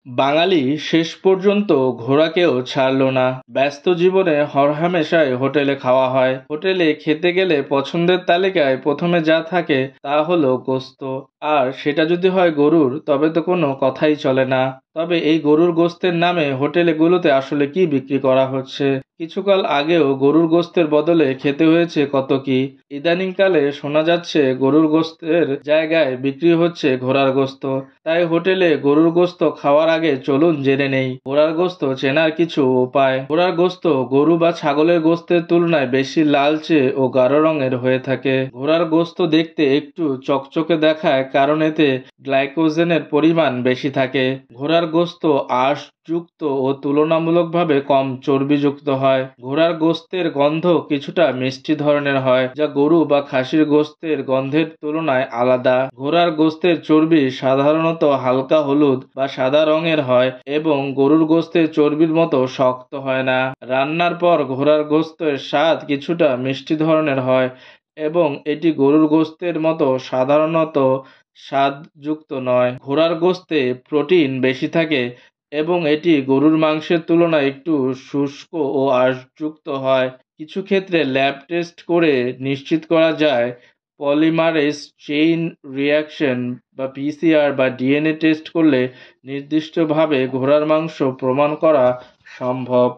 বাঙালি শেষ পর্যন্ত ঘোড়াকেও ছাড়ল না। ব্যস্ত জীবনে হরহামেশাই হোটেলে খাওয়া হয়। হোটেলে খেতে গেলে পছন্দের তালিকায় প্রথমে যা থাকে তা হলো গোস্ত। আর সেটা যদি হয় গরুর, তবে তো কোনো কথাই চলে না। তবে এই গরুর গোস্তের নামে হোটেলগুলোতে আসলে কি বিক্রি করা হচ্ছে? কিছুকাল আগেও গরুর গোস্তের বদলে খেতে হয়েছে কত কি। ইদানিংকালে শোনা যাচ্ছে গরুর গোস্তের জায়গায় বিক্রি হচ্ছে ঘোড়ার গোস্ত। তাই হোটেলে গরুর গোস্ত খাওয়ার আগে চলুন জেনে নেই ঘোড়ার গোস্ত চেনার কিছু উপায়। ঘোড়ার গোস্ত গরু বা ছাগলের গোস্তের তুলনায় বেশি লালচে ও গাঢ় রঙের হয়ে থাকে। ঘোড়ার গোস্ত দেখতে একটু চকচকে দেখায় কারণ এতে গ্লাইকোজেনের পরিমাণ বেশি থাকে। ঘোড়ার গোস্ত আঁশযুক্ত ও তুলনামূলকভাবে কম চর্বিযুক্ত হয়। ঘোড়ার গোস্তের গন্ধ কিছুটা মিষ্টি ধরনের হয়, যা গরু বা খাসির গোস্তের গন্ধের তুলনায় আলাদা। ঘোড়ার গোস্তের চর্বি সাধারণত হালকা হলুদ বা সাদা রঙের হয় এবং গরুর গোস্তের চর্বির মতো শক্ত হয় না। রান্নার পর ঘোড়ার গোস্তের স্বাদ কিছুটা মিষ্টি ধরনের হয় এবং এটি গরুর গোস্তের মতো সাধারণত স্বাদযুক্ত নয়। ঘোড়ার গোস্তে প্রোটিন বেশি থাকে এবং এটি গরুর মাংসের তুলনায় একটু শুষ্ক ও আঁশযুক্ত হয়। কিছু ক্ষেত্রে ল্যাব টেস্ট করে নিশ্চিত করা যায়। পলিমারেজ চেইন রিঅ্যাকশন বা পিসিআর বা ডিএনএ টেস্ট করলে নির্দিষ্টভাবে ঘোড়ার মাংস প্রমাণ করা সম্ভব।